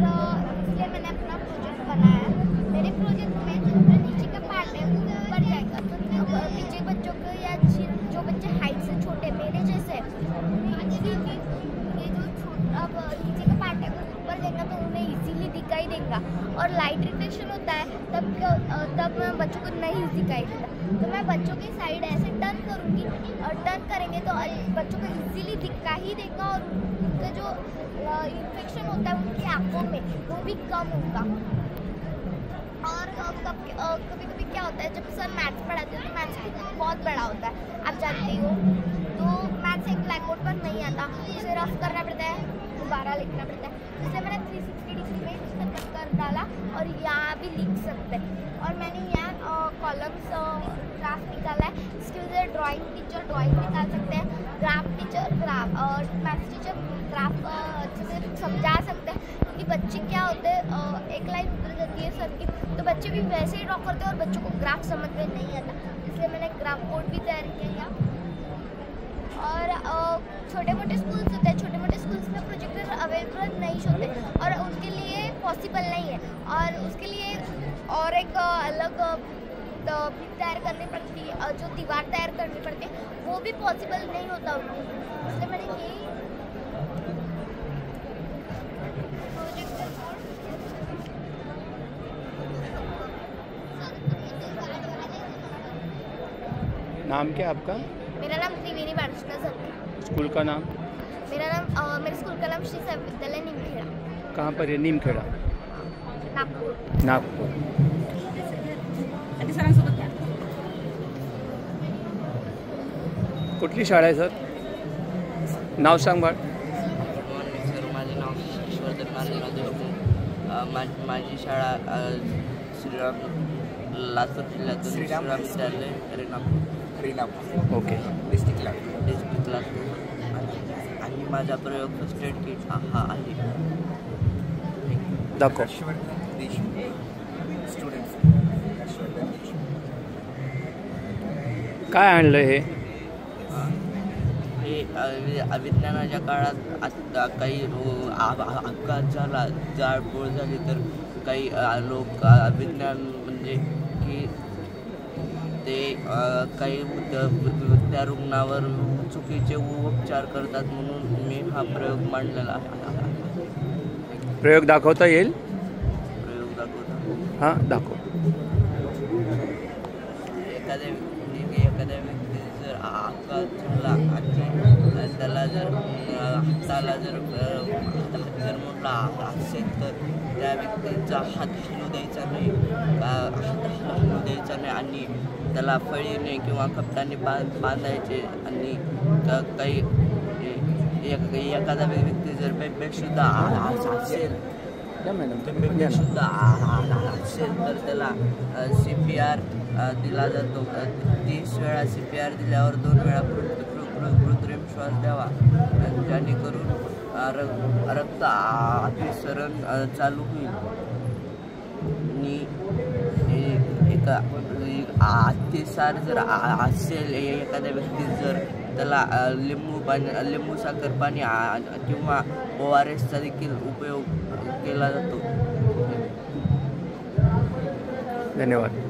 इसलिए मैंने अपना प्रोजेक्ट बनाया. मेरे प्रोजेक्ट में जो नीचे का पार्ट है वो ऊपर जाएगा, तो नीचे बच्चों को या जो बच्चे हाइट से छोटे मेरे जैसे ये जो अब नीचे का पार्ट है वो ऊपर जाएगा तो उन्हें इजीली दिखाई देगा. और लाइट रिफ्लेक्शन होता है तब बच्चों को नहीं दिखाई देता. तो मैं बच्चों की साइड ऐसे टर्न करूँगी, और टर्न करेंगे तो बच्चों को इजीली दिखाई देगा, और उनका जो इन्फेक्शन होता है उनकी आँखों में वो भी कम होगा. और कभी कभी क्या होता है, जब सर मैथ्स पढ़ाते हैं तो मैथ्स बहुत बड़ा होता है, आप जानते हो. तो मैथ्स एक ब्लैक बोर्ड पर नहीं आता, उसे रफ करना पड़ता है, दोबारा लिखना पड़ता है. इसलिए मैंने 360 डिग्री में उसका कट कर डाला, और यहाँ भी लिख सकते हैं. और मैंने यहाँ कॉलम्स ग्राफ निकाला है, इसकी वजह से ड्राइंग टीचर ड्राइंग निकाल सकते हैं, ग्राफ टीचर ग्राफ, और मैथ्स टीचर ग्राफ अच्छे से समझा सकते हैं. क्योंकि बच्चे क्या होते हैं, एक लाइन उतर जाती है सर की, तो बच्चे भी वैसे ही ड्रॉ करते हैं और बच्चों को ग्राफ समझ में नहीं आता. इसलिए मैंने ग्राफ बोर्ड भी तैयार किया यहाँ. और छोटे मोटे स्कूल्स होते हैं, छोटे मोटे स्कूल्स में प्रोजेक्टर अवेलेबल नहीं होते, और उनके लिए पॉसिबल नहीं है, और उसके लिए और एक अलग तैयार करनी पड़ती है, जो दीवार तैयार करनी पड़ती है, वो भी पॉसिबल नहीं होता उनको. इसलिए मैंने यही नाम क्या आपका? मेरा नाम त्रिवेणी बालकृष्ण सर. स्कूल का नाम? मेरे स्कूल का नाम श्री साई विद्यालय नीमखेड़ा. कहाँ पर है नीमखेड़ा? नागपुर. नागपुर. कुठली शाळा आहे सर? नाव सांग बाळ. सर माझे नाव ईश्वरधन मार्लेराव देशमुख. माझी शाळा श्रीराम लातूर जिल्ह्यातून श्रीराम विद्यालय रेणापूर. ओके. डिस्ट्रिक्ट लातूर. आणि माझा प्रयोग फर्स्ट एड किट हा आहे. दाखव. काय आणलं हे? विज्ञानाच्या काळात आता काही अपघात झाला, जाळपोळ झाली तर काही लोक विज्ञान म्हणजे की ते काही त्या रुग्णावर चुकीचे उपचार करतात म्हणून मी हा प्रयोग मांडलेला आहे. प्रयोग दाखवता येईल? प्रयोग दाखवता. हां दाखव. एखाद्या व्यक्ती जर अपघात झाला आणि त्याला जर हाताला जर मोडला असेल तर त्या व्यक्तीचा हात हलू द्यायचा नाही, हलू द्यायचा नाही आणि त्याला फळीने किंवा कपड्याने बांधायचे. आणि काही एखादा व्यक्ती जर बेशुद्ध असेल बेशुद्ध असेल तर त्याला CPR दिला जातो. 30 वेळा CPR दिल्यावर 2 वेळा कृत्रिम श्वास द्यावा, जेणेकरून रक्त अभिसरण चालू होईल. आणि अतिसार जर असेल एखाद्या व्यक्तीत जर त्याला लिंबू साखर पाणी किंवा ORSचा देखील उपयोग केला जातो. धन्यवाद.